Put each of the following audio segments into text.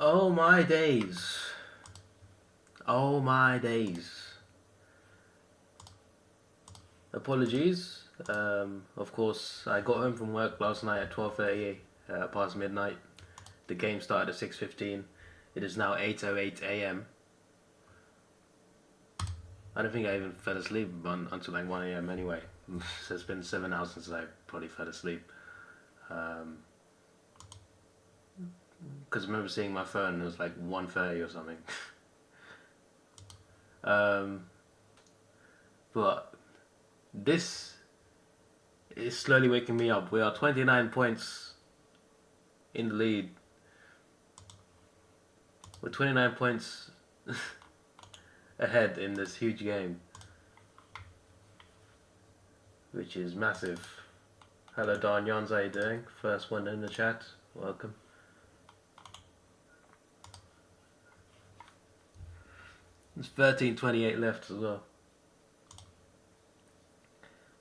Oh my days. Oh my days. Apologies. Of course, I got home from work last night at 12:30, past midnight. The game started at 6:15. It is now 8:08 a.m. I don't think I even fell asleep until like 1 a.m. anyway. So it's been 7 hours since I probably fell asleep. Because I remember seeing my phone and it was like 1:30 or something. But this is slowly waking me up. We are 29 points in the lead. We're 29 points ahead in this huge game, which is massive. Hello Don Jans, how you doing? First one in the chat, welcome. There's 13:28 left as well.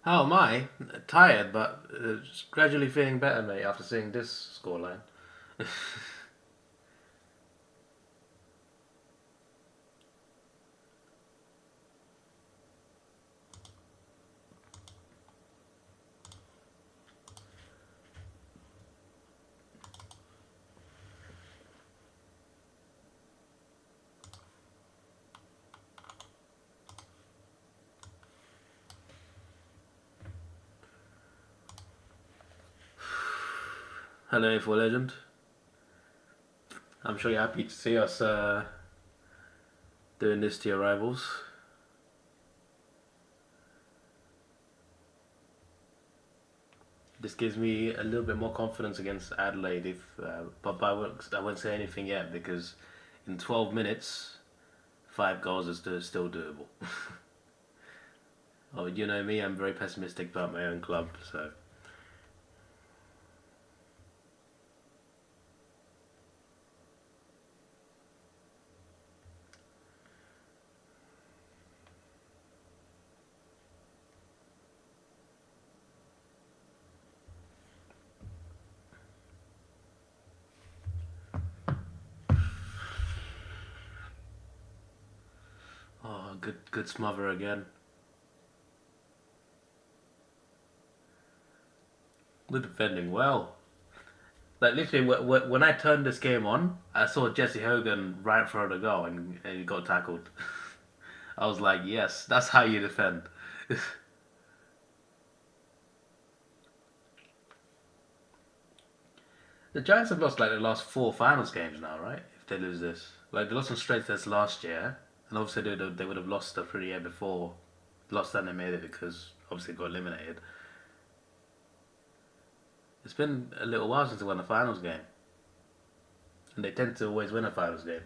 How am I? Tired, but gradually feeling better, mate, after seeing this scoreline. Hello, A4 Legend. I'm sure you're happy to see us doing this to your rivals. This gives me a little bit more confidence against Adelaide, but I won't say anything yet because in 12 minutes, 5 goals is still doable. Oh, you know me, I'm very pessimistic about my own club, so. Oh, good smother again. We're defending well. Like literally, when I turned this game on, I saw Jesse Hogan right in front of the goal and he got tackled. I was like, yes, that's how you defend. The Giants have lost like the last 4 finals games now, right? If they lose this, like they lost on straight test last year, and obviously they would have lost the pretty year before, lost and they made it because obviously got eliminated. It's been a little while since they won a finals game, and they tend to always win a finals game.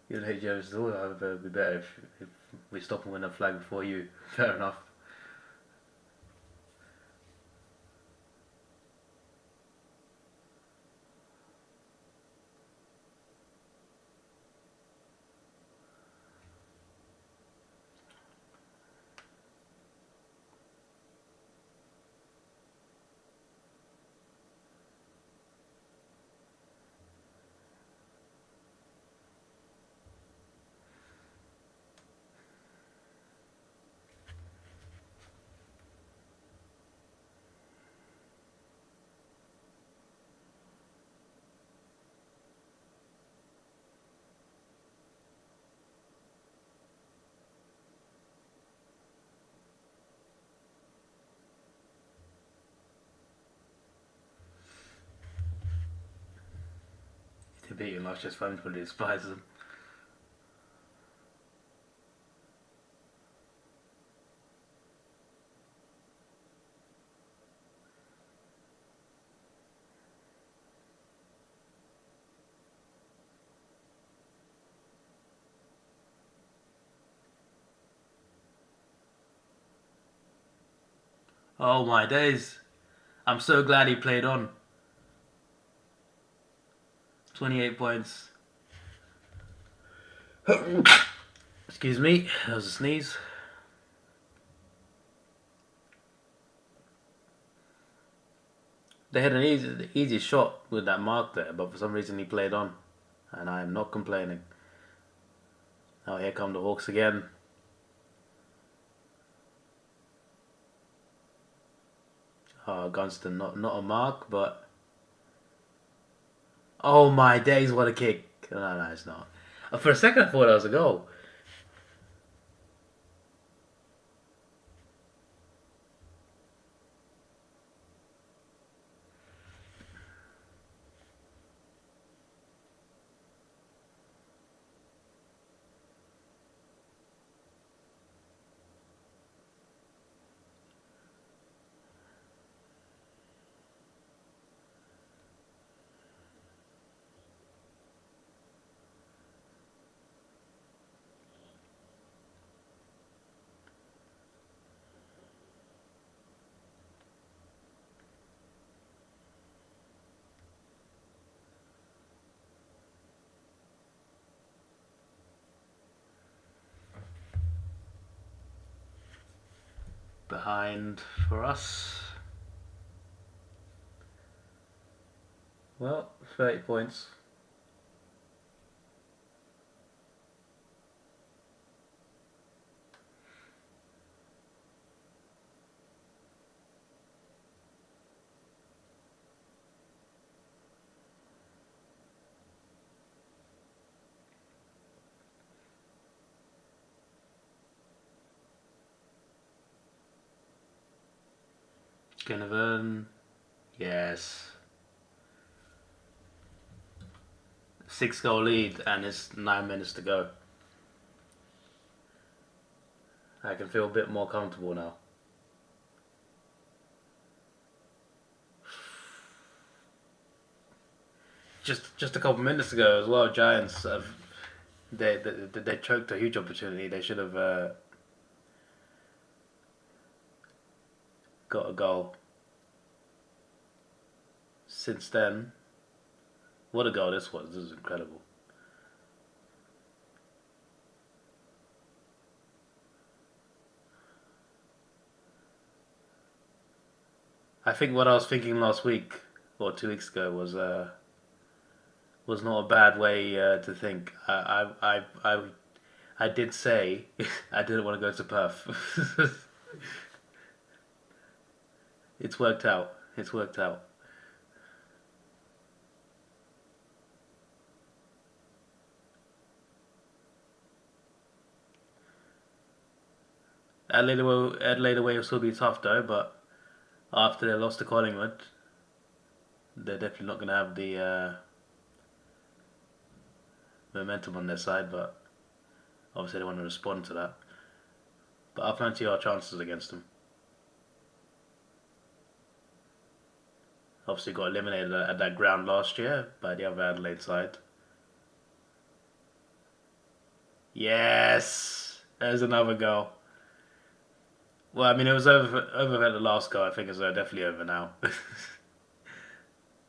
You'd hate Jones at all. It would be better if we stop and win a flag before you. Fair enough. To beat you last just fun, probably despise them. Oh my days! I'm so glad he played on. 28 points. Excuse me, that was a sneeze. They had an easy shot with that mark there, but for some reason he played on, and I am not complaining. Now here come the Hawks again. Gunston, not a mark, but oh my days, what a kick! No, it's not. For a second, I thought that was a goal. Behind for us. Well, 30 points. Ginnivan, yes. 6-goal lead and it's 9 minutes to go. I can feel a bit more comfortable now. Just a couple minutes ago as well, Giants they choked a huge opportunity. They should have got a goal. Since then, what a goal this was. This is incredible. I think what I was thinking last week or 2 weeks ago was not a bad way to think. I did say I didn't want to go to Perth. It's worked out. It's worked out. Adelaide away will still be tough though, but after they lost to Collingwood, they're definitely not going to have the momentum on their side, but obviously they want to respond to that. But I fancy our chances against them. Obviously got eliminated at that ground last year by the other Adelaide side. Yes! There's another goal. Well, I mean, it was over at the last goal. I think it's definitely over now.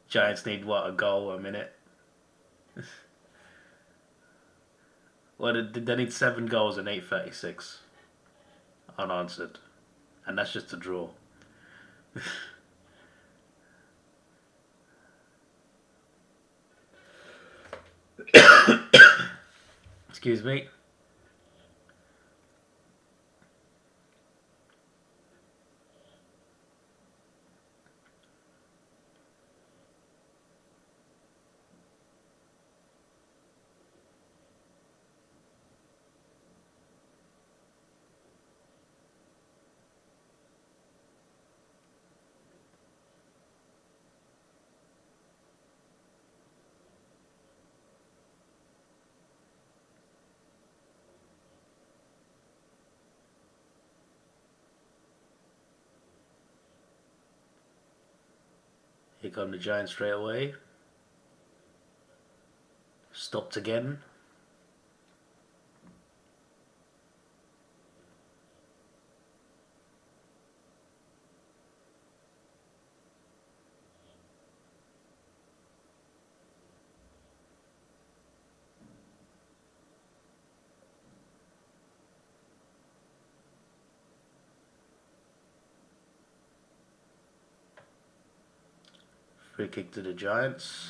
Giants need, what, a goal a minute? Well, they need 7 goals in 8:36. Unanswered. And that's just a draw. Excuse me. Here come the Giants straight away. Stopped again. Free kick to the Giants.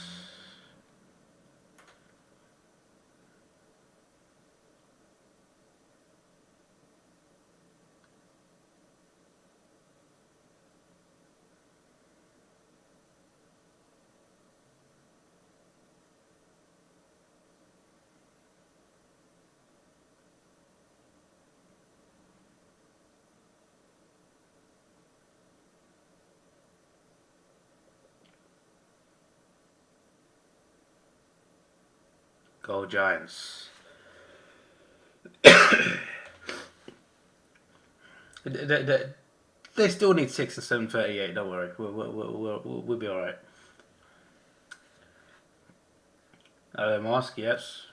Go Giants. They still need 6 and 738. Don't worry, we'll be all right. Mask, yes.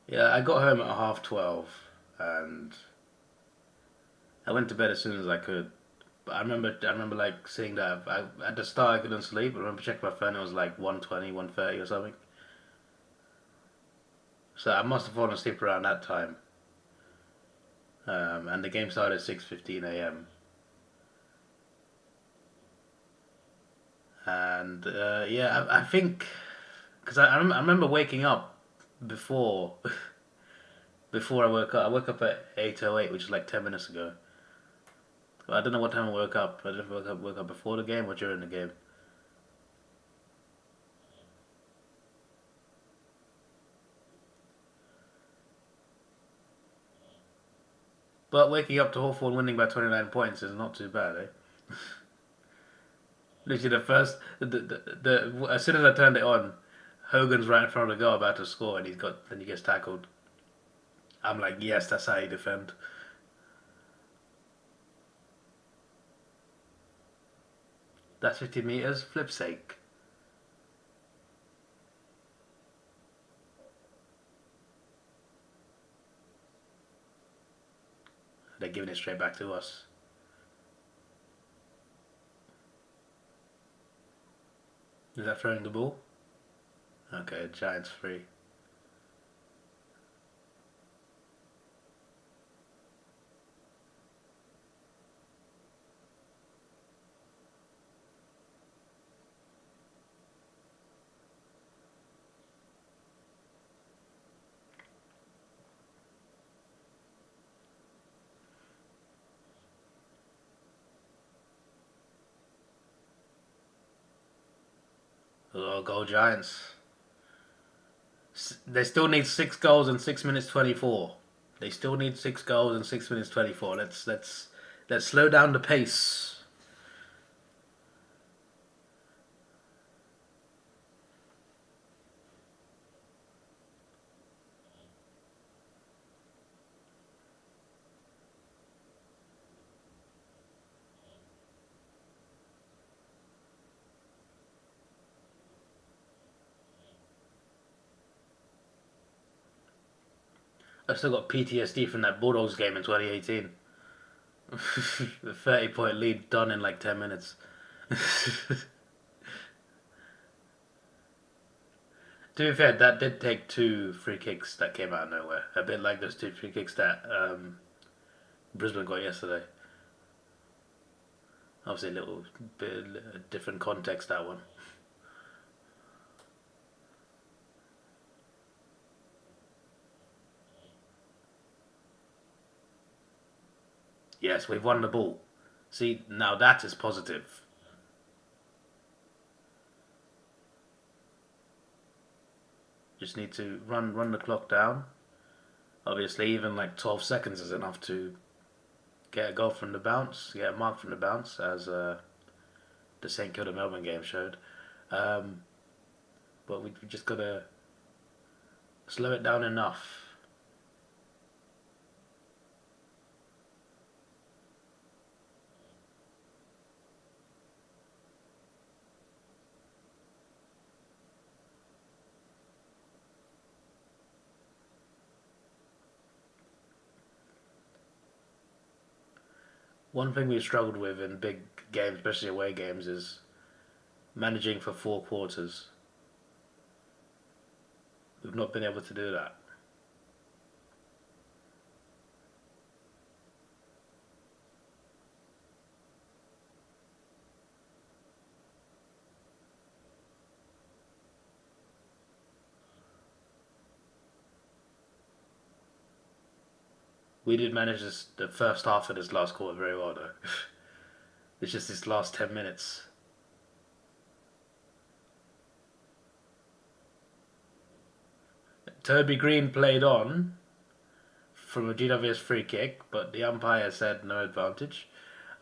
Yeah, I got home at 12:30, and I went to bed as soon as I could. But I remember like seeing that at the start I couldn't sleep. I remember checking my phone. It was like 1:20, 1:30 or something. So I must have fallen asleep around that time. And the game started at 6:15 a.m. And yeah, I think because I remember waking up before before I woke up. I woke up at 8:08, which is like 10 minutes ago. Well, I don't know what time I woke up. I don't know if I woke up before the game or during the game. But waking up to Hawthorn winning by 29 points is not too bad, eh? Literally as soon as I turned it on, Hogan's right in front of the goal about to score, and then he gets tackled. I'm like, yes, that's how you defend. That's 50 meters. Flip's sake. They're giving it straight back to us. Is that throwing the ball? Okay, Giants free. Oh, go Giants. They still need 6 goals in 6 minutes 24. They still need 6 goals in 6 minutes 24. Let's slow down the pace. I still got PTSD from that Bulldogs game in 2018. The 30-point lead done in like 10 minutes. To be fair, that did take 2 free kicks that came out of nowhere. A bit like those 2 free kicks that Brisbane got yesterday. Obviously, a little bit different context, that one. Yes, we've won the ball. See, now that is positive. Just need to run the clock down. Obviously, even like 12 seconds is enough to get a goal from the bounce, get a mark from the bounce, as the St Kilda Melbourne game showed. Um, but we just gotta slow it down enough. One thing we've struggled with in big games, especially away games, is managing for 4 quarters. We've not been able to do that. We did manage the first half of this last quarter very well, though. It's just this last 10 minutes. Toby Green played on from a GWS free kick, but the umpire said no advantage.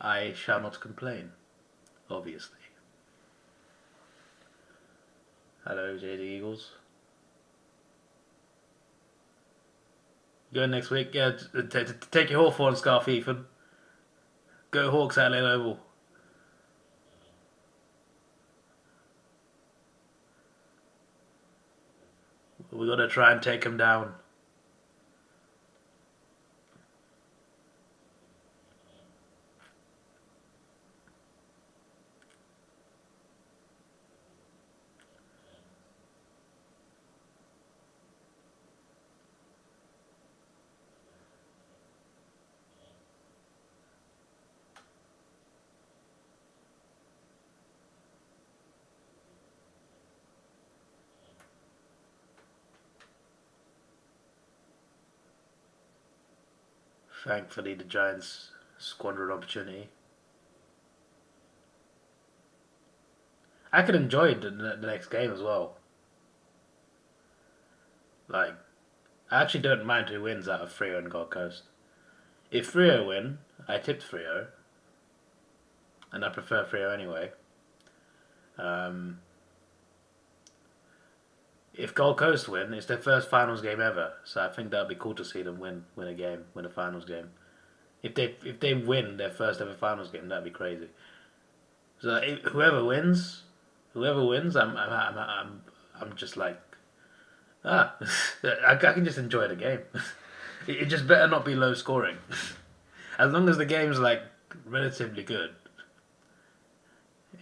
I shall not complain, obviously. Hello, JD Eagles. Going next week? Yeah, take your Hawthorn scarf, Ethan. Go Hawks at Lane Oval. We gotta try and take him down. Thankfully, the Giants squandered an opportunity. I could enjoy the next game as well. Like, I actually don't mind who wins out of Freo and Gold Coast. If Freo win, I tipped Freo, and I prefer Freo anyway. If Gold Coast win, it's their first finals game ever, so I think that'd be cool to see them win a finals game. If they win their first ever finals game, that'd be crazy. So whoever wins, I'm just like, I can just enjoy the game. It just better not be low scoring. As long as the game's like relatively good.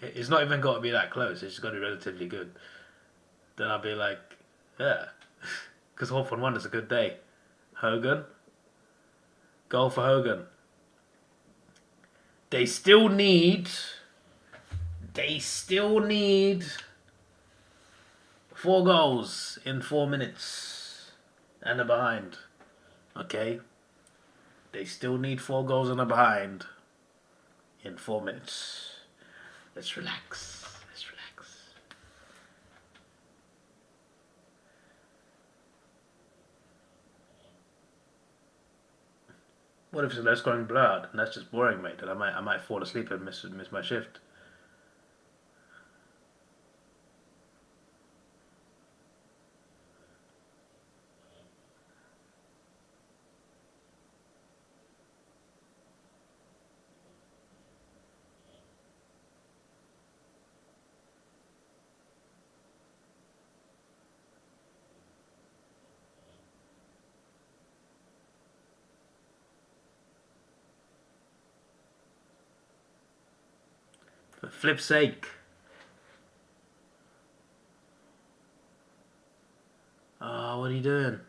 It's not even got to be that close. It's just got to be relatively good. Then I'll be like, yeah. Because Hawthorn won, it's a good day. Hogan. Goal for Hogan. They still need 4 goals in 4 minutes. And a behind. Okay? They still need 4 goals and a behind in 4 minutes. Let's relax. What if it's a low scoring blowout and that's just boring, mate? Then I might fall asleep and miss my shift. For flip's sake. Oh, what are you doing?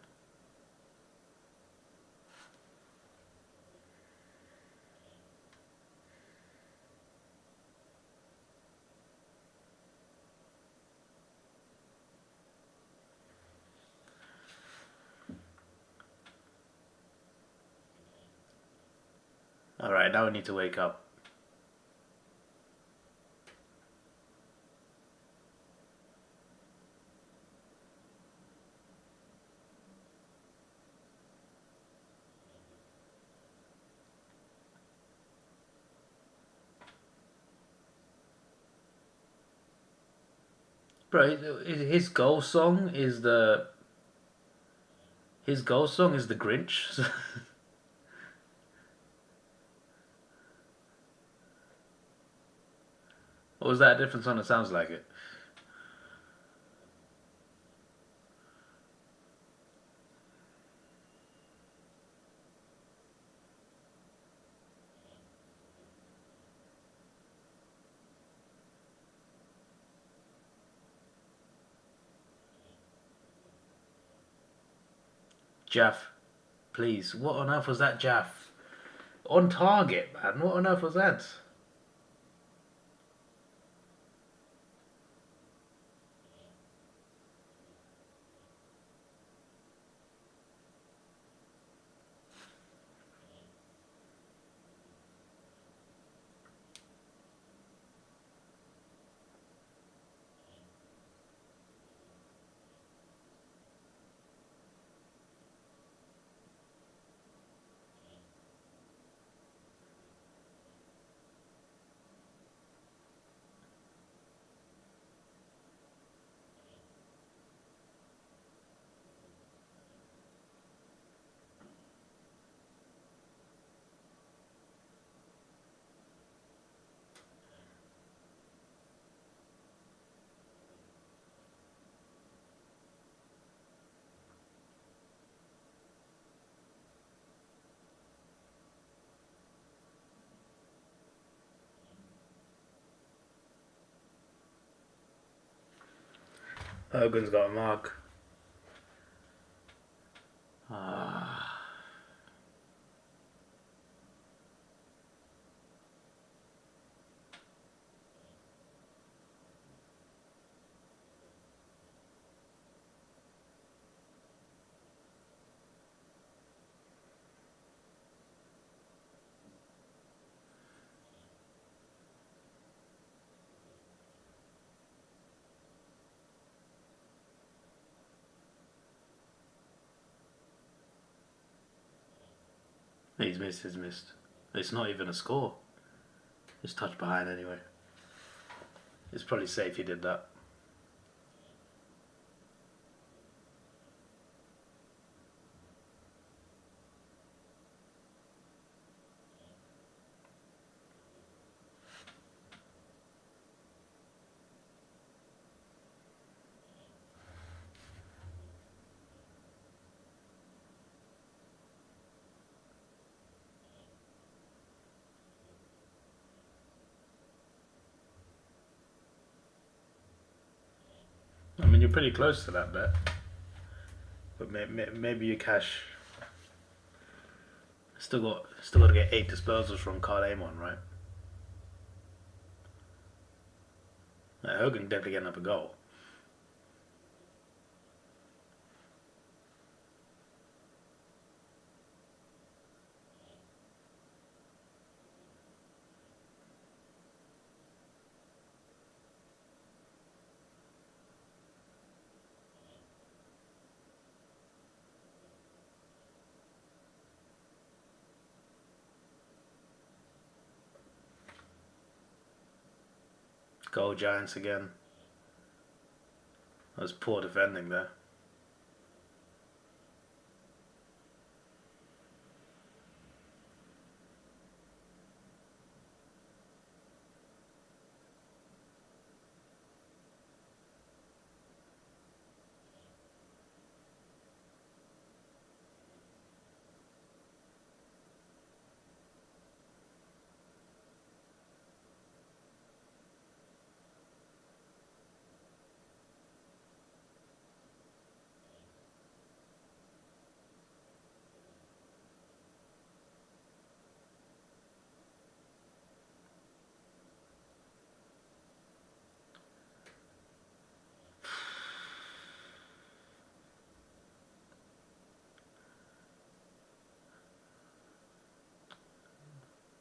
Alright, now we need to wake up. Bro, his goal song is the Grinch. Or was that a different song that sounds like it? Jaff, please. What on earth was that, Jaff? On target, man. What on earth was that? Hogan's got a mark. Ah. He's missed, he's missed. It's not even a score. It's touched behind anyway. It's probably safe he did that. I mean, you're pretty close to that bet. But maybe you cash. Still got to get 8 disposals from Carl Amon, right? Hogan definitely getting up a goal. Goal Giants again. That was poor defending there.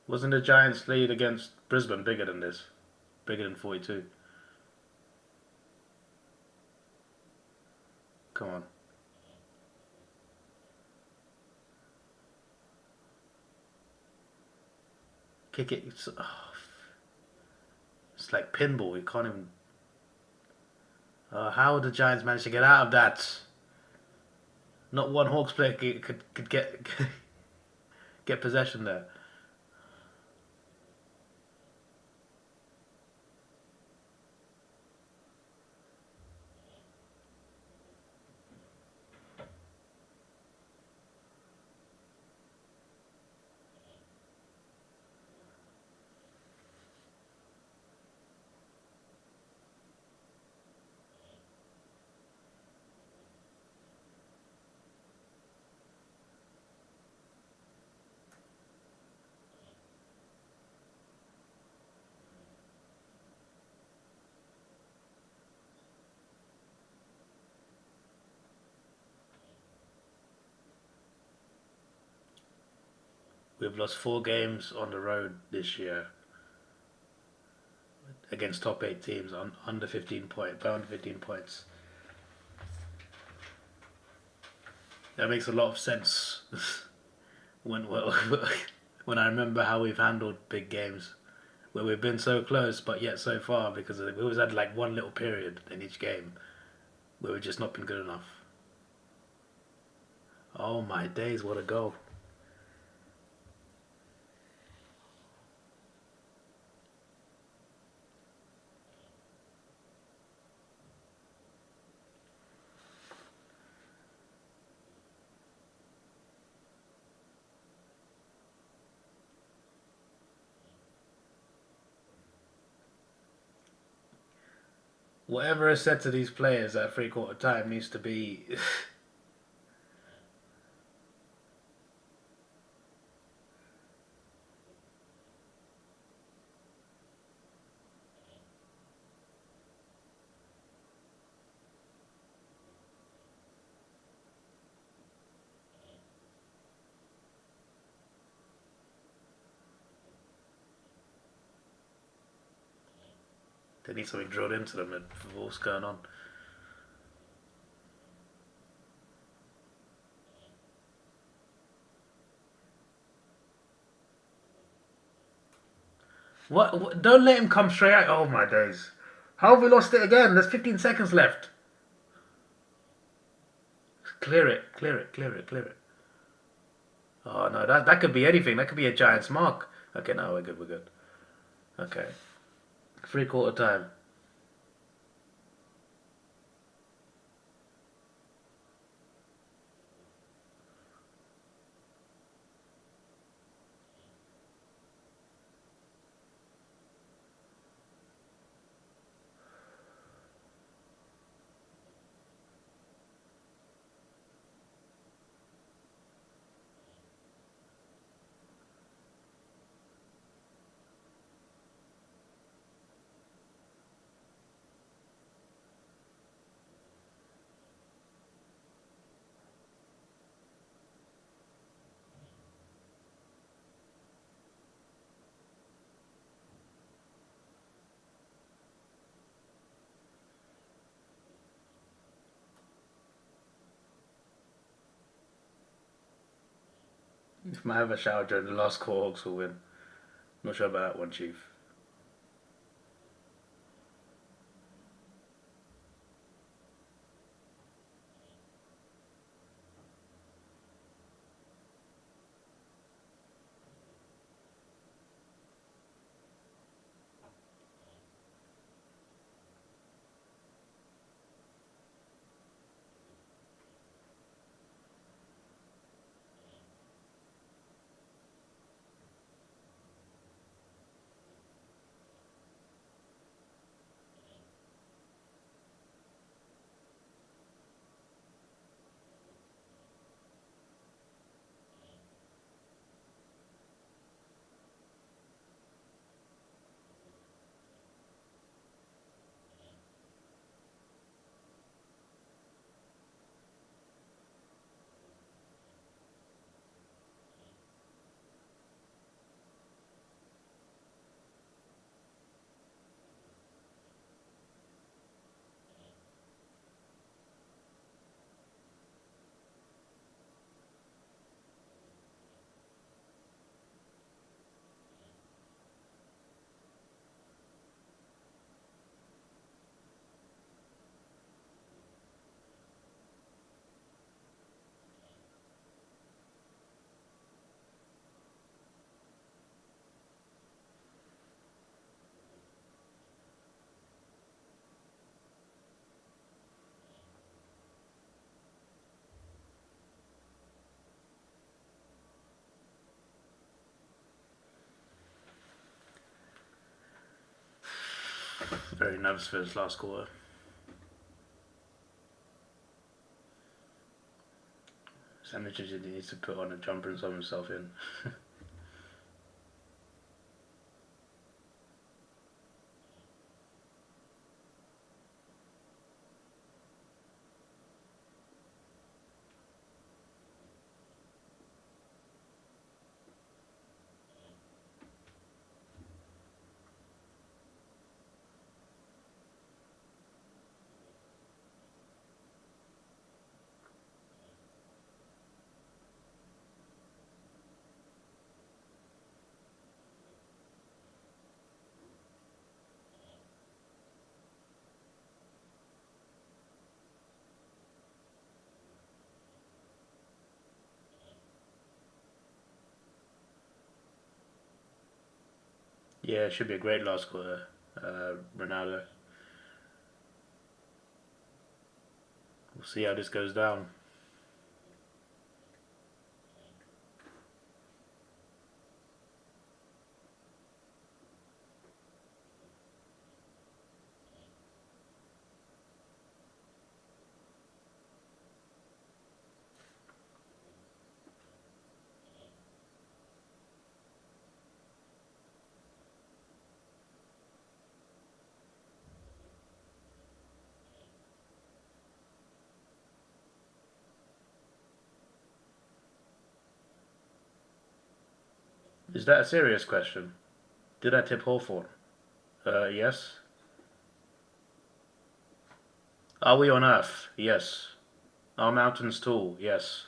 Wasn't the Giants' lead against Brisbane bigger than this? Bigger than 42? Come on. Kick it. It's like pinball. You can't even. How would the Giants manage to get out of that? Not one Hawks player could get get possession there. We've lost 4 games on the road this year against top 8 teams on under 15 points. That makes a lot of sense when when I remember how we've handled big games where we've been so close but yet so far, because we always had like one little period in each game where we've just not been good enough. Oh my days, what a goal. Whatever is said to these players at three-quarter time needs to be. They need something drilled into them and what's going on. What? Don't let him come straight out. Oh my days. How have we lost it again? There's 15 seconds left. Clear it, clear it, clear it, clear it. Oh no, that could be anything. That could be a Giants mark. Okay, no, we're good, we're good. Okay. Three-quarter time. If I have a shower during the last call, Hawks will win. Not sure about that one, Chief. Very nervous for this last quarter. Sandwiches he needs to put on a jumper and sub himself in. Yeah, it should be a great last quarter, Ronaldo. We'll see how this goes down. Is that a serious question? Did I tip Hawthorn? Yes. Are we on Earth? Yes. Are mountains tall? Yes.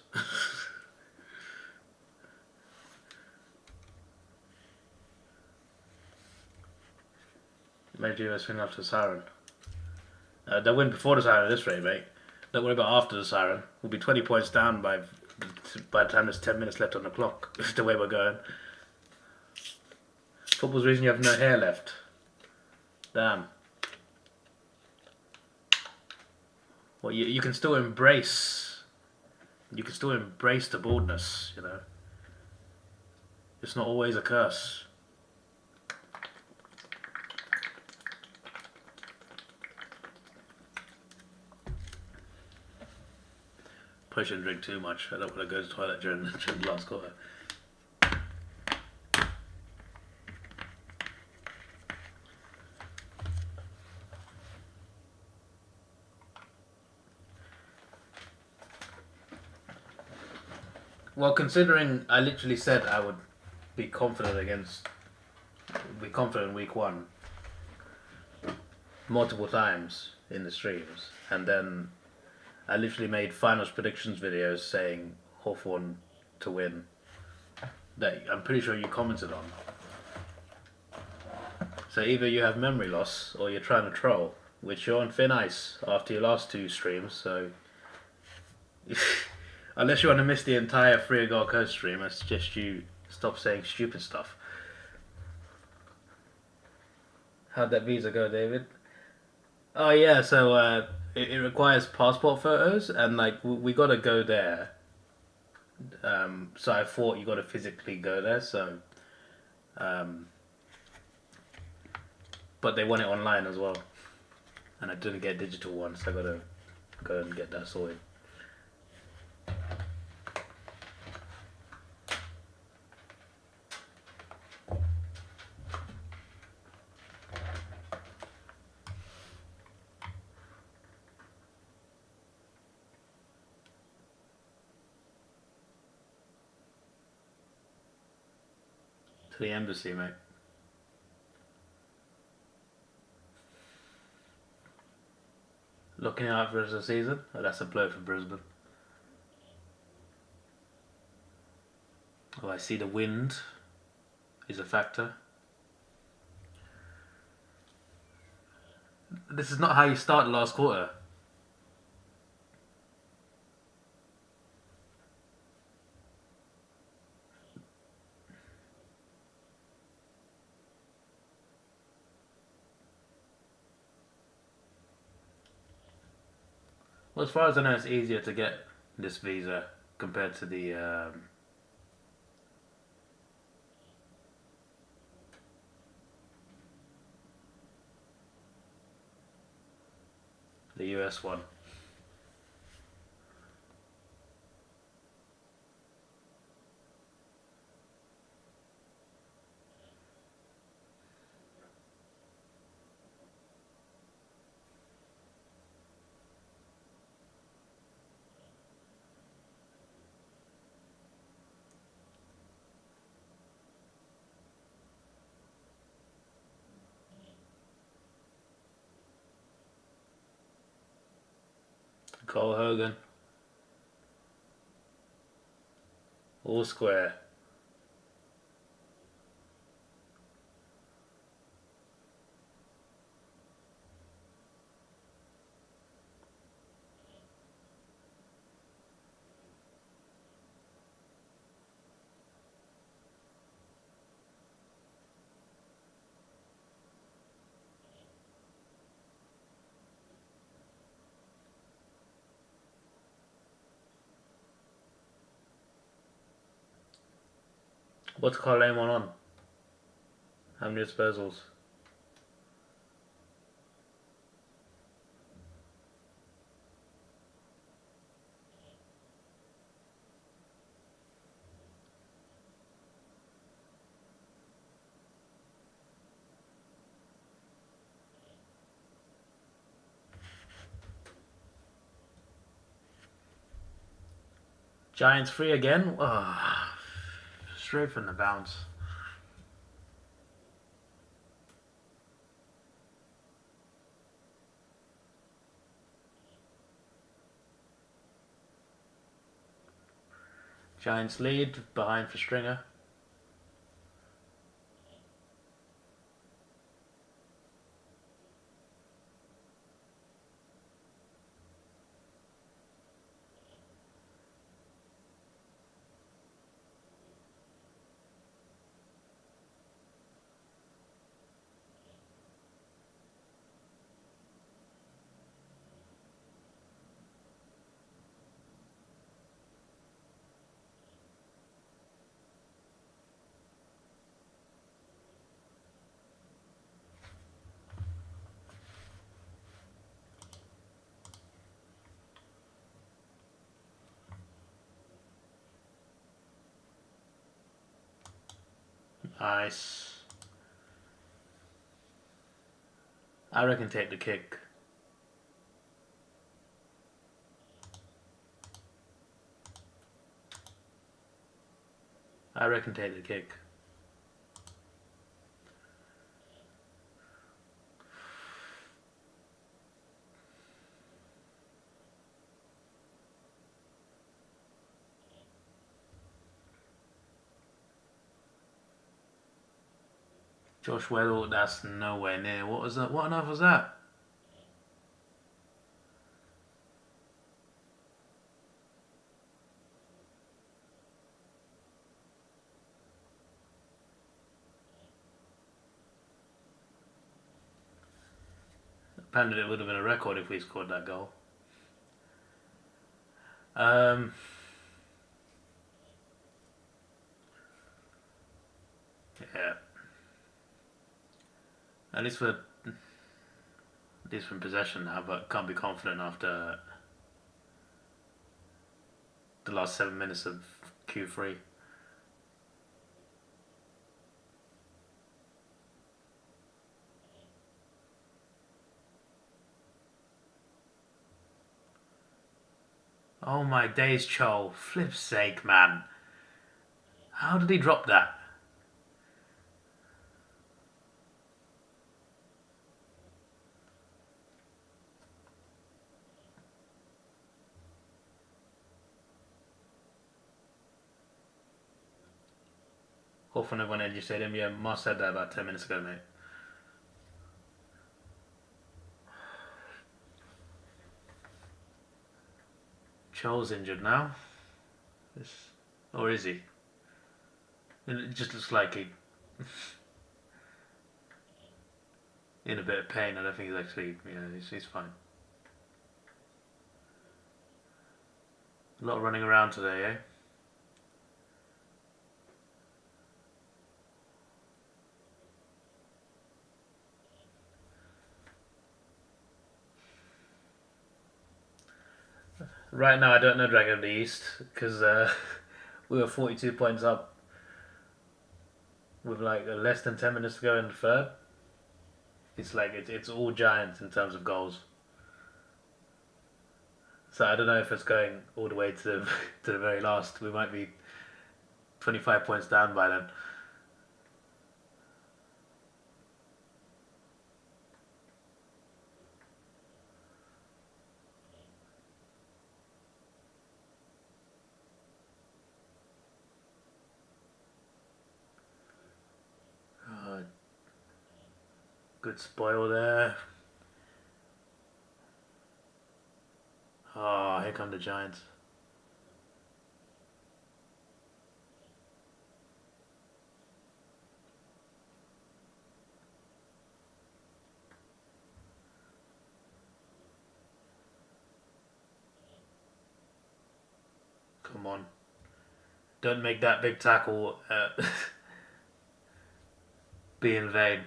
Made you swing after the siren. They'll win before the siren at this rate, mate. Don't worry about after the siren. We'll be 20 points down by the time there's 10 minutes left on the clock. This is the way we're going. Football's the reason you have no hair left. Damn. Well, you can still embrace. You can still embrace the baldness, you know. It's not always a curse. Probably shouldn't drink too much. I don't want to go to the toilet during the last quarter. Well, considering I literally said I would be confident week one multiple times in the streams, and then I literally made finals predictions videos saying Hawthorn to win that I'm pretty sure you commented on. So either you have memory loss or you're trying to troll, which you're on thin ice after your last two streams, so unless you want to miss the entire Free Gold Coast stream, I suggest you stop saying stupid stuff. How'd that visa go, David? Oh yeah, so it requires passport photos, and like we gotta go there. So I thought you gotta physically go there, so but they want it online as well, and I didn't get digital one, so I gotta go and get that sorted. To the embassy, mate. Looking out for the season? Oh, that's a blow for Brisbane. Oh, I see the wind is a factor. This is not how you start the last quarter. Well, as far as I know, it's easier to get this visa compared to the US one. Cole Hogan. All square. What's Carl Lamon on? How many disposals? Giants free again? Oh, straight from the bounce. Giants lead, behind for Stringer. Nice. I reckon take the kick. I reckon take the kick. Josh Weddle, that's nowhere near. What was that? What on earth was that? Apparently it would have been a record if we scored that goal. Yeah. At least we're in possession now, but can't be confident after the last 7 minutes of Q3. Oh my days, Cho. Flip's sake, man. How did he drop that? Hawthorn have won Energy Stadium. Yeah, Mars said that about 10 minutes ago, mate. Cho's injured now. Or is he? It just looks like he in a bit of pain. I don't think he's actually. Yeah, he's fine. A lot of running around today, eh? Right now, I don't know Dragon of the East because we were 42 points up with like less than 10 minutes to go in the third. It's like it's all Giants in terms of goals. So I don't know if it's going all the way to the to the very last. We might be 25 points down by then. Good spoil there. Oh, here come the Giants. Come on. Don't make that big tackle be in vain.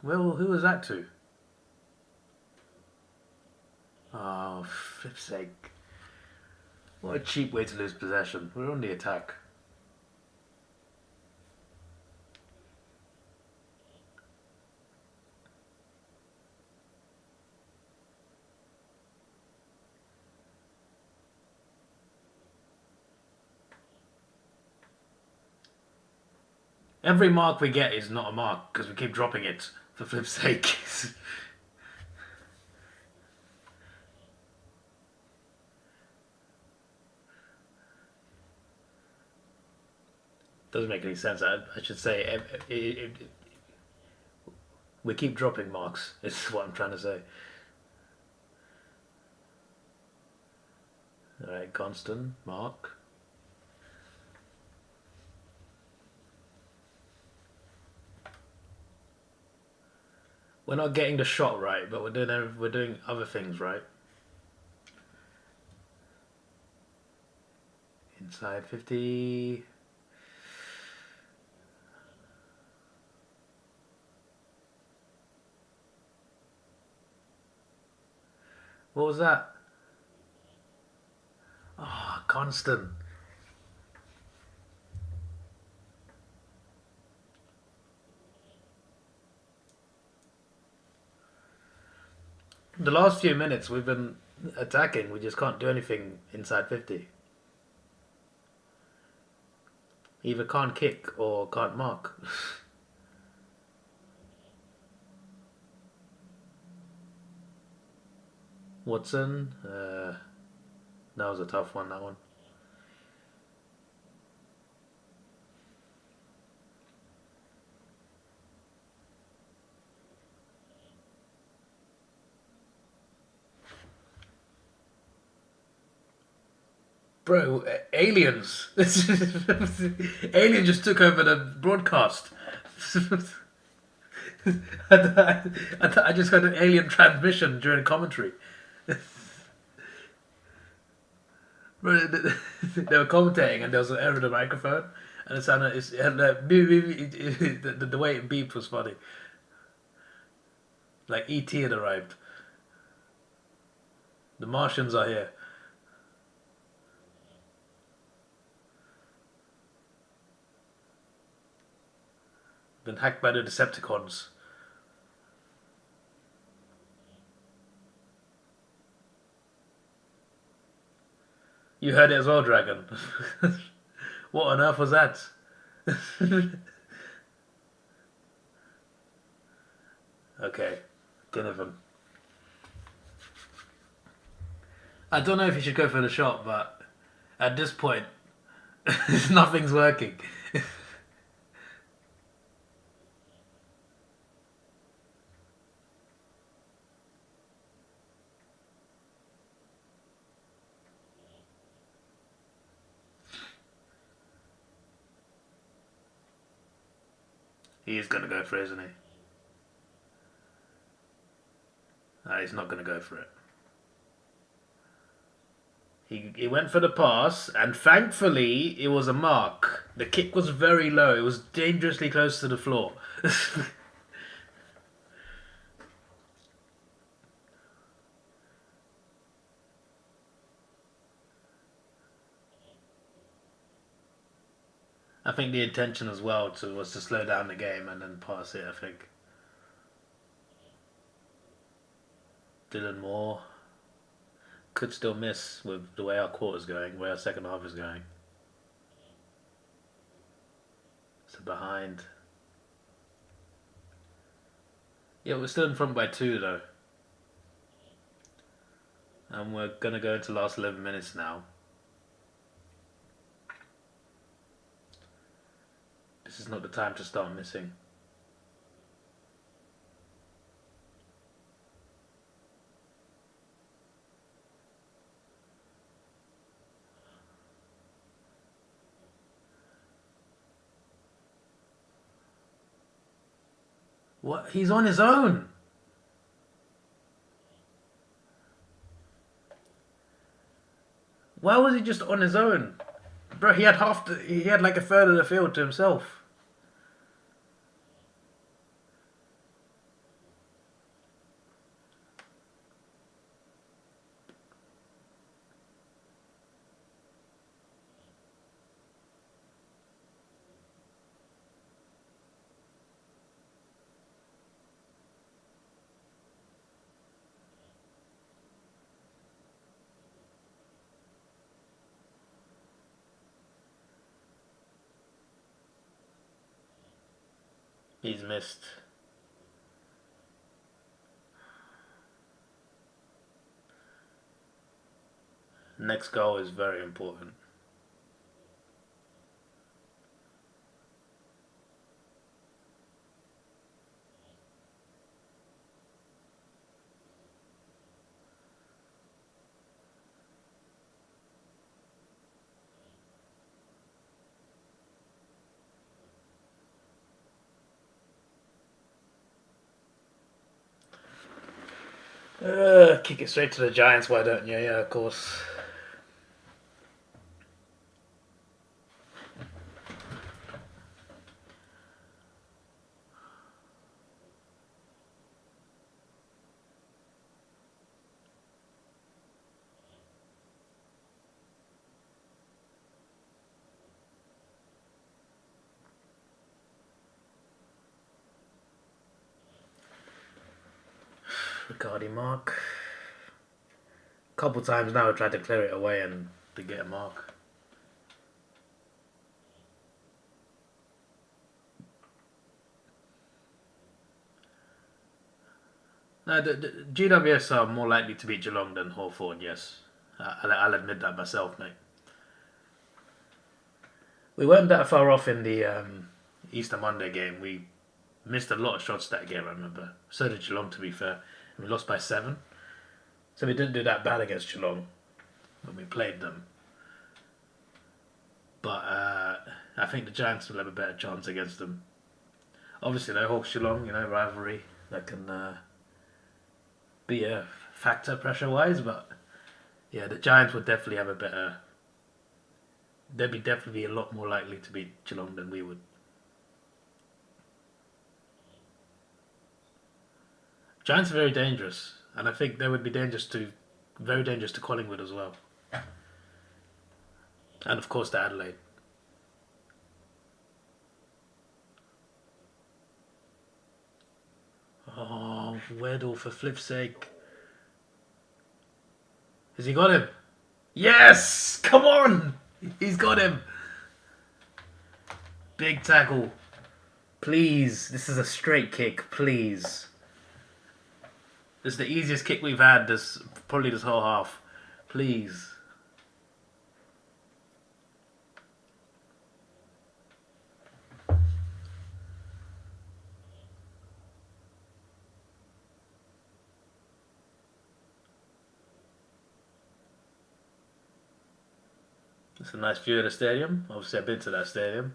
Well, who was that to? Oh, flip's sake. What a cheap way to lose possession. We're on the attack. Every mark we get is not a mark because we keep dropping it, for flip's sake. Doesn't make any sense. I should say we keep dropping marks, is what I'm trying to say. Alright, constant, mark. We're not getting the shot right, but we're doing other things right. Inside 50. What was that? Oh, constant. The last few minutes we've been attacking, we just can't do anything inside 50. Either can't kick or can't mark. Watson, that was a tough one, that one. Bro, aliens! Alien just took over the broadcast. I just got an alien transmission during commentary. Bro, they were commentating and there was an error in the microphone, and it sounded the way it beeped was funny. Like E.T. had arrived. The Martians are here. Been hacked by the Decepticons. You heard it as well, Dragon. What on earth was that? Okay, Donovan. I don't know if you should go for the shot, but at this point, nothing's working. He is going to go for it, isn't he? He's not going to go for it. He went for the pass, and thankfully it was a mark. The kick was very low. It was dangerously close to the floor. I think the intention as well was to slow down the game and then pass it, I think. Dylan Moore could still miss with the way our quarter's going, where our second half is going. So behind. Yeah, we're still in front by 2 though. And we're going to go into the last 11 minutes now. This is not the time to start missing. What? He's on his own. Why was he just on his own? Bro, he had like a third of the field to himself. He's missed. Next goal is very important. Kick it straight to the Giants, why don't you? Yeah, of course. Ricardi mark. Couple times now I tried to clear it away and to get a mark. No, the GWS are more likely to beat Geelong than Hawthorn, yes. I'll admit that myself, mate. We weren't that far off in the Easter Monday game. We missed a lot of shots that game, I remember. So did Geelong, to be fair. And we lost by 7. So we didn't do that bad against Geelong when we played them. But I think the Giants will have a better chance against them. Obviously, though, Hawks Geelong, rivalry that can be a factor pressure-wise. But yeah, the Giants would definitely have a better. They'd be definitely a lot more likely to beat Geelong than we would. Giants are very dangerous, and I think they would be very dangerous to Collingwood as well, and of course to Adelaide. Oh, Weddle, for flip's sake! Has he got him? Yes! Come on! He's got him. Big tackle. Please, this is a straight kick. Please. This is the easiest kick we've had probably this whole half. Please. It's a nice view of the stadium. Obviously, I've been to that stadium.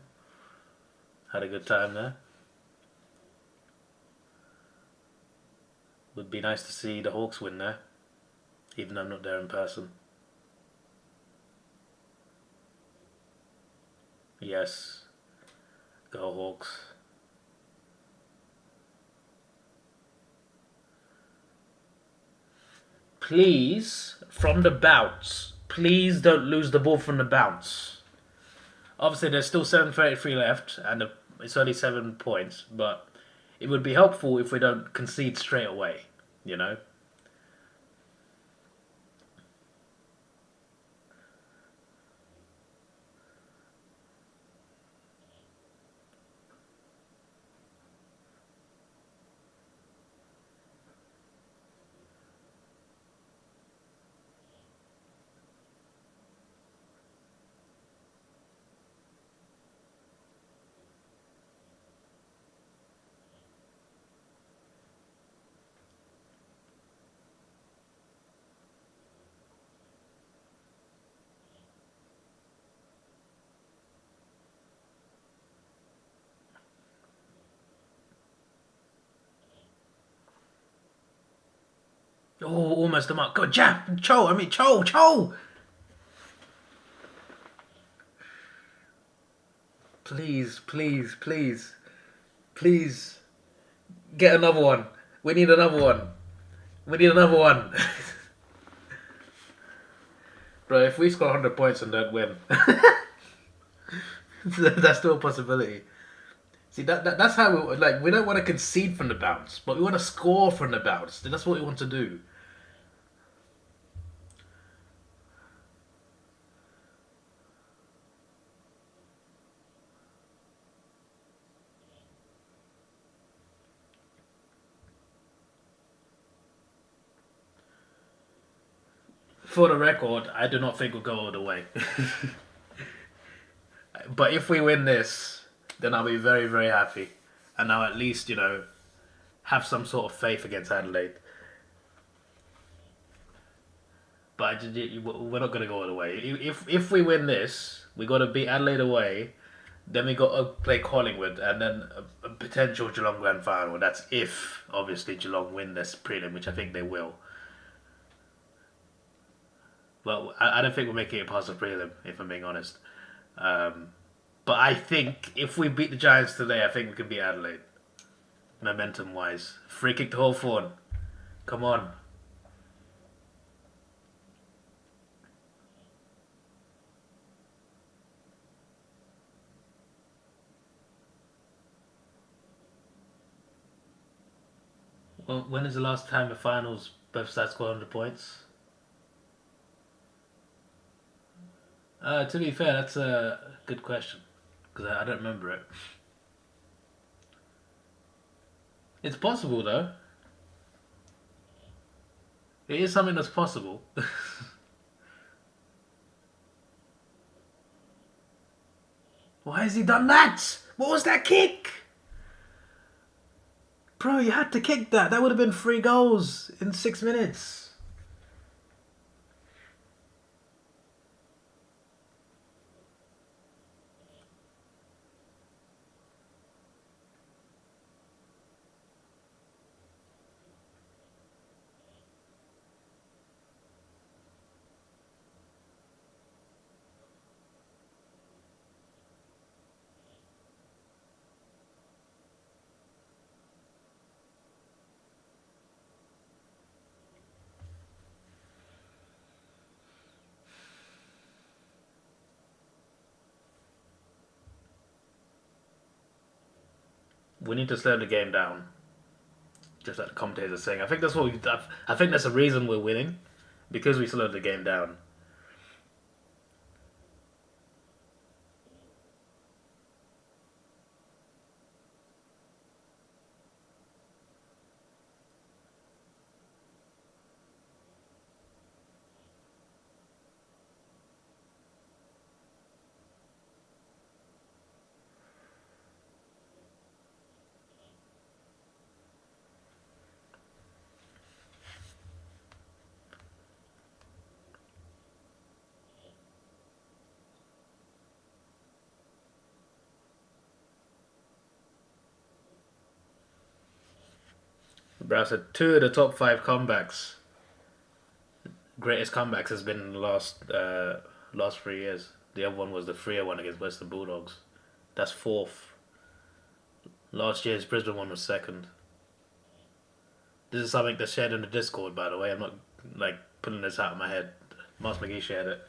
Had a good time there. Would be nice to see the Hawks win there, even though I'm not there in person. Yes. Go Hawks. Please, from the bounce. Please don't lose the ball from the bounce. Obviously, there's still 7:33 left, and it's only 7 points, but it would be helpful if we don't concede straight away, you know? Oh, almost the mark. Go, jab! Cho! Please, please, please. Please. Get another one. We need another one. We need another one. Bro, if we score 100 points and don't win, that's still a possibility. See, that's how we don't want to concede from the bounce, but we want to score from the bounce. That's what we want to do. For the record, I do not think we'll go all the way. But if we win this, then I'll be very, very happy. And I'll at least, have some sort of faith against Adelaide. But we're not going to go all the way. If we win this, we got to beat Adelaide away. Then we got to play Collingwood, and then a potential Geelong Grand Final. That's if, obviously, Geelong win this prelim, which I think they will. Well, I don't think we're making it past the prelim, if I'm being honest. But I think if we beat the Giants today, I think we can beat Adelaide. Momentum-wise. Free kick to Hawthorn. Come on. Well, when is the last time the finals both sides scored 100 points? To be fair, that's a good question. Because I don't remember it. It's possible, though. It is something that's possible. Why has he done that? What was that kick? Bro, you had to kick that. That would have been 3 goals in 6 minutes. We need to slow the game down. Just like the commentators are saying. I think that's what we. I think that's the reason we're winning, because we slowed the game down. Bro, so 2 of the top 5 comebacks, greatest comebacks, has been in the last 3 years. The other one was the Freo one against Western Bulldogs. That's 4th. Last year's Brisbane one was 2nd. This is something that's shared in the Discord, by the way. I'm not like pulling this out of my head. Mark McGee shared it.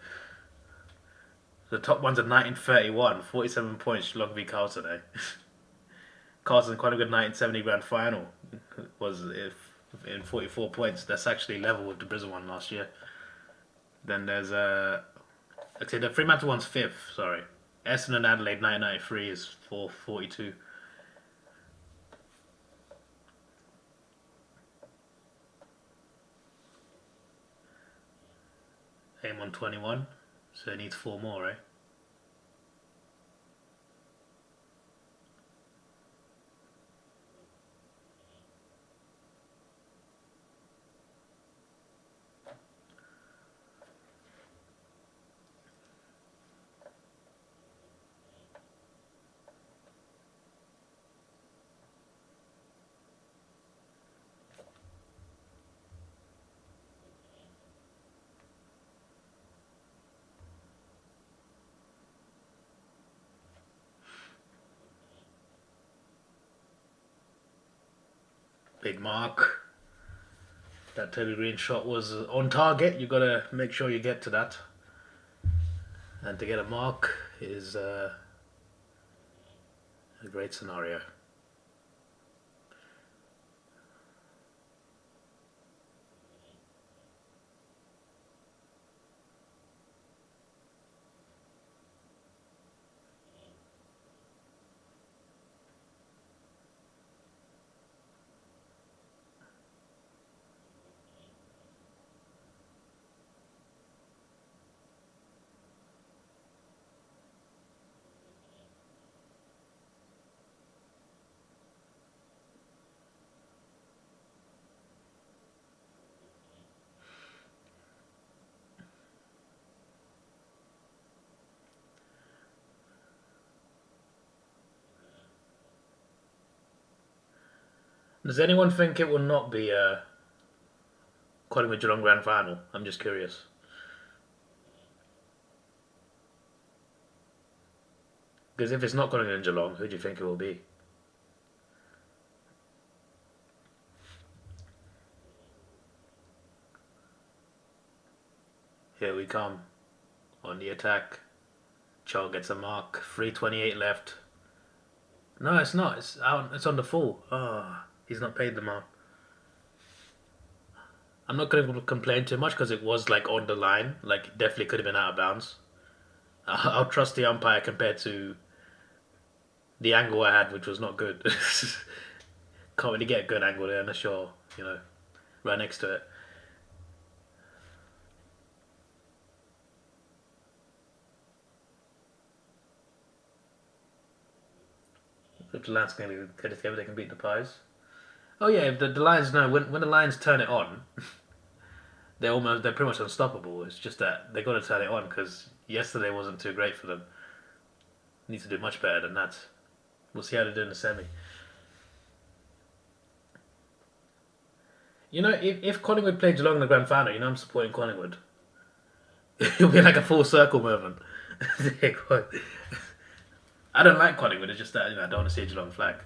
The top ones are 1931, 47 points, Geelong v Carlton, eh? Carlton quite a good 1970 grand final. Was in 44 points. That's actually level with the Brisbane one last year. Then there's okay, the Fremantle one's 5th. Sorry, Essendon and Adelaide 1993 is 442. Aim on 21, so it needs 4 more, eh? Big mark. That Toby Green shot was on target. You gotta make sure you get to that. And to get a mark is a great scenario. Does anyone think it will not be a Collingwood Geelong Grand Final? I'm just curious. Because if it's not Collingwood and Geelong, who do you think it will be? Here we come. On the attack. Chol gets a mark. 3:28 left. No, it's not. It's out. It's on the full. Oh, he's not paid the mark. I'm not going to complain too much because it was like on the line. Like, it definitely could have been out of bounds. I'll trust the umpire compared to the angle I had, which was not good. Can't really get a good angle there unless you're, right next to it. If the Lions can get it together, they can beat the Pies. Oh yeah, if the Lions know when the Lions turn it on, they're pretty much unstoppable. It's just that they got to turn it on because yesterday wasn't too great for them. Need to do much better than that. We'll see how they do in the semi. If Collingwood play Geelong in the grand final, I'm supporting Collingwood. It'll be like a full circle moment. I don't like Collingwood. It's just that I don't want to see a Geelong flag.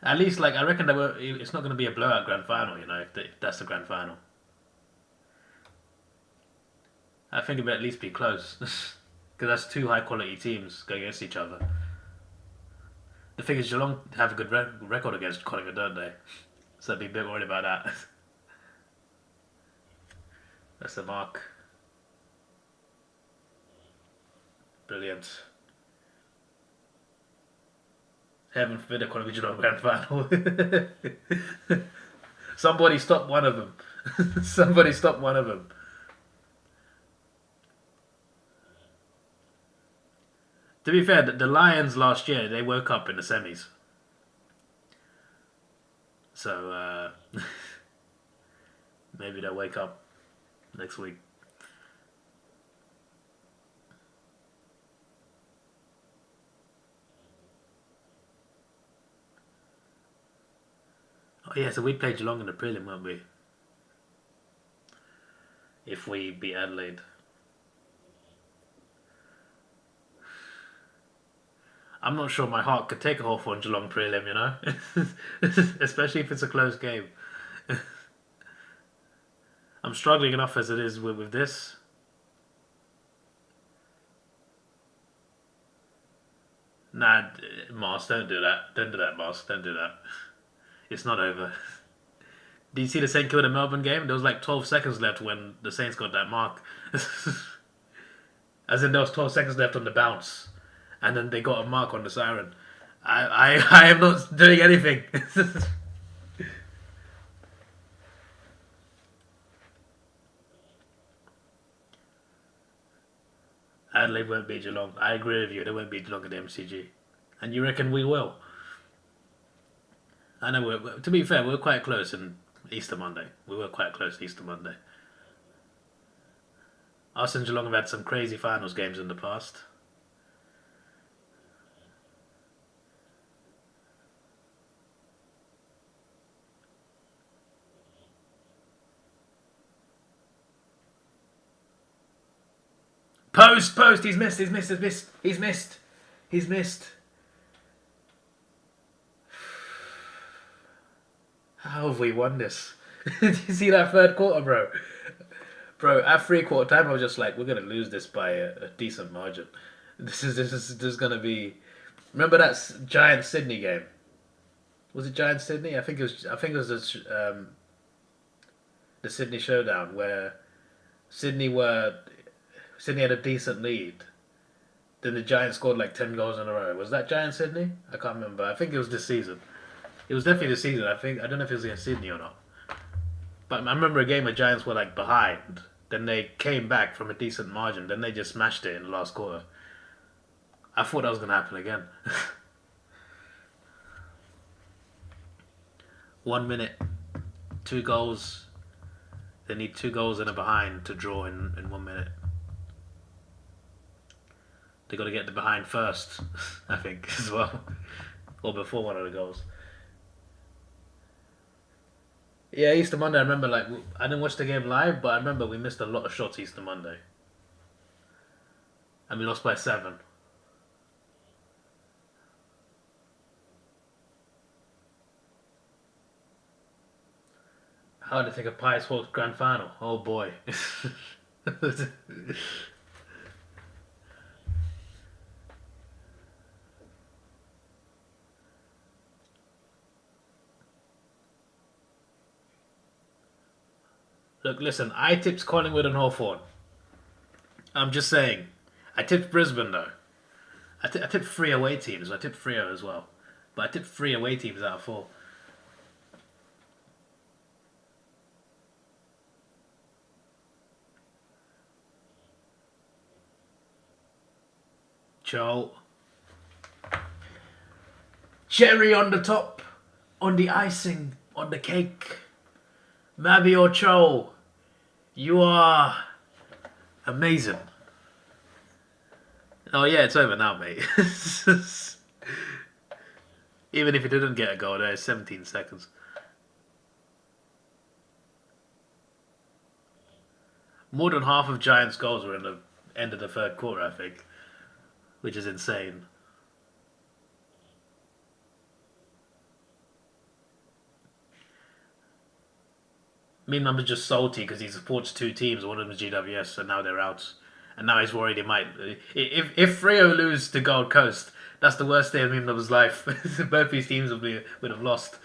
At least, I reckon that it's not going to be a blowout grand final. If that's the grand final. I think it will at least be close, because that's two high quality teams going against each other. The thing is, Geelong have a good record against Collingwood, don't they? So I'd be a bit worried about that. That's the mark. Brilliant. Heaven forbid a Collingwood Geelong grand final. Somebody stop one of them. Somebody stop one of them. To be fair, the Lions last year, they woke up in the semis. So, maybe they'll wake up next week. Oh yeah, so we played Geelong in the prelim, won't we? If we beat Adelaide. I'm not sure my heart could take a Hawthorn Geelong prelim, especially if it's a close game. I'm struggling enough as it is with this. Nah, Mars, don't do that. Don't do that, Mars. Don't do that. It's not over. Did you see the St Kilda Melbourne game? There was 12 seconds left when the Saints got that mark. As in, there was 12 seconds left on the bounce. And then they got a mark on the siren. I am not doing anything. Adelaide won't beat Geelong. I agree with you. They won't beat Geelong at the MCG. And you reckon we will? I know. To be fair, we were quite close in Easter Monday. We were quite close Easter Monday. Us and Geelong have had some crazy finals games in the past. Post, he's missed. How have we won this? Did you see that third quarter, bro? Bro, at 3/4 time, I was just like, we're gonna lose this by a decent margin. This is gonna be. Remember that Giants Sydney game? Was it Giants Sydney? I think it was the Sydney showdown where Sydney had a decent lead. Then the Giants scored 10 goals in a row. Was that Giants Sydney? I can't remember. I think it was this season. It was definitely this season. I don't know if it was against Sydney or not. But I remember a game where Giants were behind. Then they came back from a decent margin. Then they just smashed it in the last quarter. I thought that was going to happen again. 1 minute, 2 goals. They need 2 goals and a behind to draw in 1 minute. They got to get the behind first, I think, as well, or before one of the goals. Yeah, Easter Monday. I remember like I didn't watch the game live, but I remember we missed a lot of shots Easter Monday, and we lost by 7. How did they take a Pies Hawks grand final? Oh boy. Look, listen, I tipped Collingwood and Hawthorn. I'm just saying. I tipped Brisbane though. I tipped 3 away teams. I tipped Freo as well. But I tipped 3 away teams out of 4. Joel. Cherry on the top. On the icing. On the cake. Mabi or Cho. You are amazing. Oh yeah, it's over now, mate. Even if he didn't get a goal, there's 17 seconds. More than half of Giants' goals were in the end of the third quarter, I think, which is insane. Mean just salty because he supports 2 teams. One of them is GWS, and now they're out. And now he's worried he might. If Freo lose to Gold Coast, that's the worst day of Mean life. Both these teams would have lost.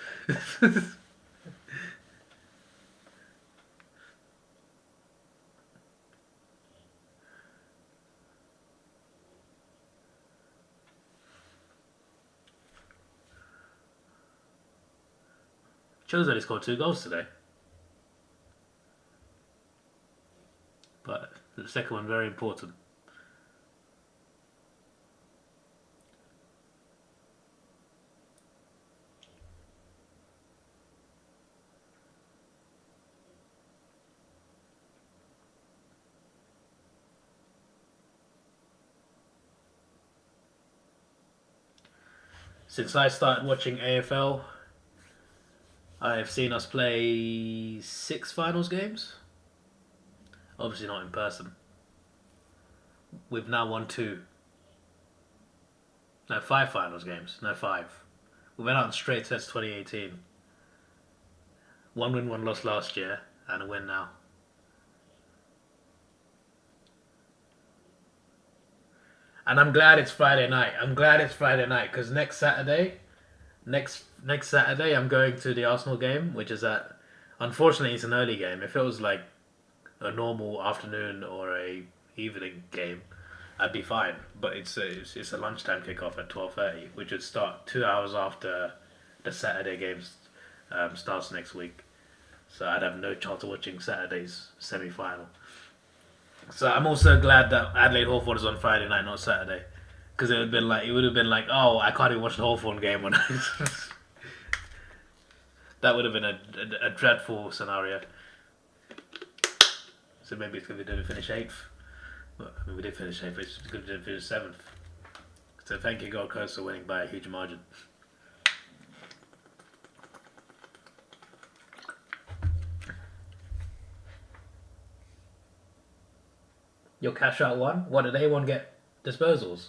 Shows that he scored 2 goals today. But the second one very important. Since I started watching AFL, I have seen us play 6 finals games. Obviously not in person. We've now won 2. No, 5 finals games. No, 5. We went out in straight sets 2018. 1 win, 1 loss last year, and a win now. And I'm glad it's Friday night. I'm glad it's Friday night because next Saturday, I'm going to the Arsenal game, which is unfortunately it's an early game. If it was like a normal afternoon or a evening game, I'd be fine. But it's a lunchtime kickoff at 12:30, which would start 2 hours after the Saturday game starts next week. So I'd have no chance of watching Saturday's semi-final. So I'm also glad that Adelaide Hawthorn is on Friday night, not Saturday, because it would have been like, oh, I can't even watch the Hawthorn game when that would have been a dreadful scenario. So maybe it's going to be finish 8th. Well, I mean, we did finish 8th, but it's going to finish 7th. So thank you, Gold Coast, for winning by a huge margin. Your cash out one? What did A1 get? Disposals?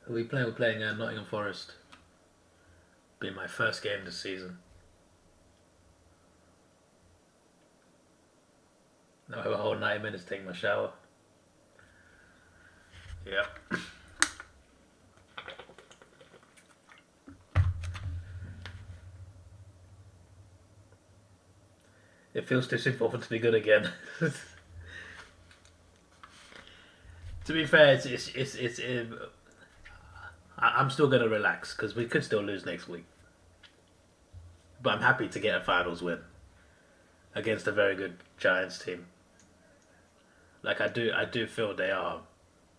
Who are we playing? We're playing Nottingham Forest. Be my first game this season. Now I have a whole 90 minutes to take my shower. Yep. It feels too simple for it to be good again. To be fair, I'm still going to relax because we could still lose next week. But I'm happy to get a finals win against a very good Giants team. Like I do feel they are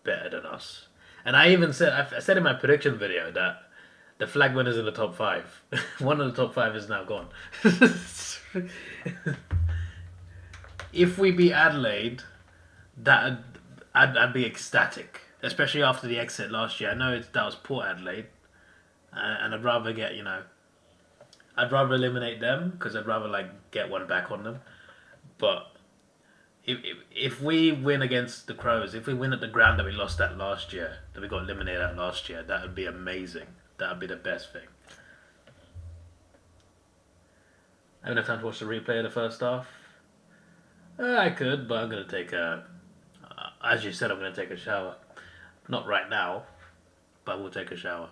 better than us. And I said in my prediction video that the flag winner's in the top 5. One of the top 5 is now gone. if we beat Adelaide, that I'd be ecstatic, especially after the exit last year. I know that was poor Adelaide, and I'd rather get I'd rather eliminate them because I'd rather like get one back on them. But if we win against the Crows, if we win at the ground that we lost at last year, that we got eliminated at last year, that would be amazing. That would be the best thing. I haven't had time to watch the replay of the first half. I could, but I'm gonna take a. As you said, I'm gonna take a shower. Not right now, but we'll take a shower.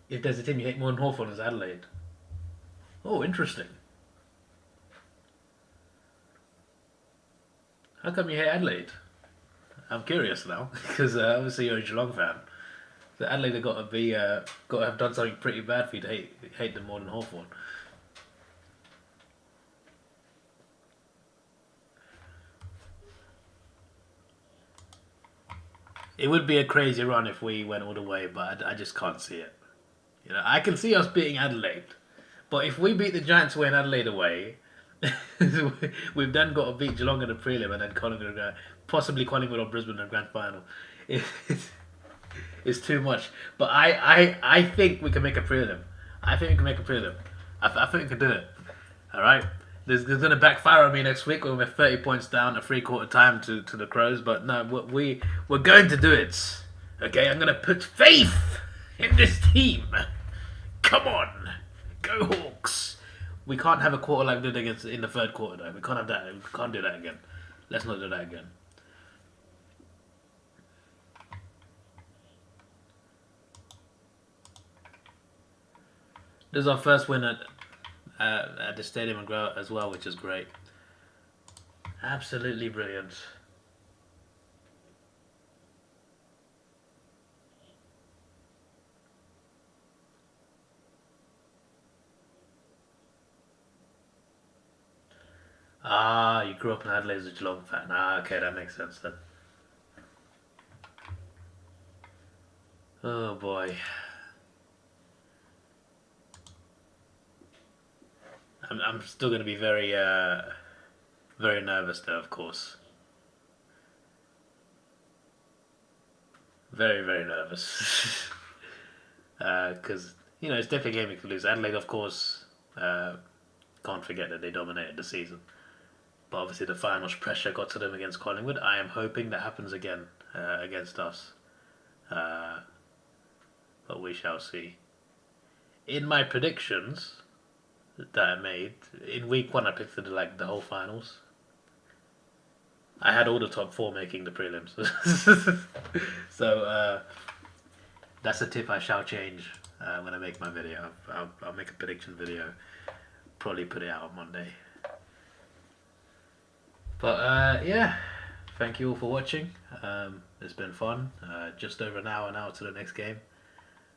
If there's a team you hate more than Hawthorn, it's Adelaide. Oh, interesting. How come you hate Adelaide? I'm curious now because obviously you're a Geelong fan. So Adelaide have got to be got to have done something pretty bad for you to hate them more than Hawthorn. It would be a crazy run if we went all the way, but I just can't see it. You know, I can see us beating Adelaide, but if we beat the Giants away and Adelaide away, we've then got to beat Geelong in the prelim and then Collingwood, possibly Collingwood or Brisbane in the grand final. It's too much. But I think we can make a prelim. I think we can make a prelim. I think we can do it. All right. There's going to backfire on me next week when we're 30 points down at 3/4 time to the Crows. But no, we're going to do it. Okay, I'm going to put faith in this team. Come on, go Hawks. We can't have a quarter like we did against in the third quarter though. We can't have that. We can't do that again. Let's not do that again. This is our first win at the stadium as well, which is great. Absolutely brilliant. Ah, you grew up in Adelaide as a Geelong fan. Ah, okay, that makes sense then. Oh boy. I'm still going to be very nervous though, of course. Very nervous. Because, it's definitely a game we could lose. Adelaide, of course, can't forget that they dominated the season. But obviously the finals pressure got to them against Collingwood. I am hoping that happens again against us. But we shall see. In my predictions that I made, in week one I picked the whole finals. I had all the top four making the prelims. So that's a tip I shall change when I make my video. I'll make a prediction video. Probably put it out on Monday. But yeah, thank you all for watching. It's been fun. Just over an hour now to the next game.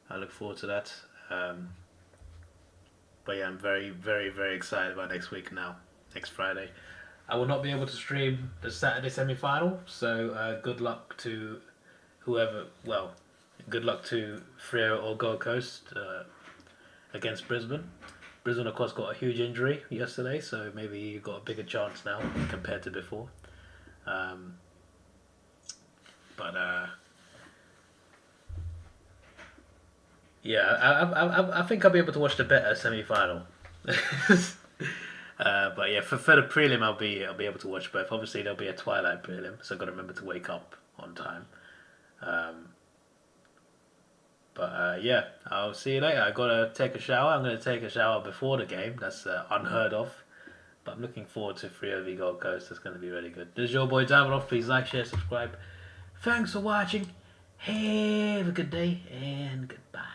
I look forward to that. But yeah, I'm very excited about next week now. Next Friday. I will not be able to stream the Saturday semi-final, so good luck to whoever. Well, good luck to Freo or Gold Coast against Brisbane. Brisbane, of course, got a huge injury yesterday, so maybe you got a bigger chance now compared to before. Yeah, I think I'll be able to watch the better semi-final. But yeah, for the prelim, I'll be able to watch both. Obviously, there'll be a twilight prelim, so I've got to remember to wake up on time. Yeah, I'll see you later. I gotta take a shower. I'm gonna take a shower before the game. That's unheard of. But I'm looking forward to 3OV Gold Coast. It's going to be really good. This is your boy Davidoff. Please like, share, subscribe. Thanks for watching. Have a good day and goodbye.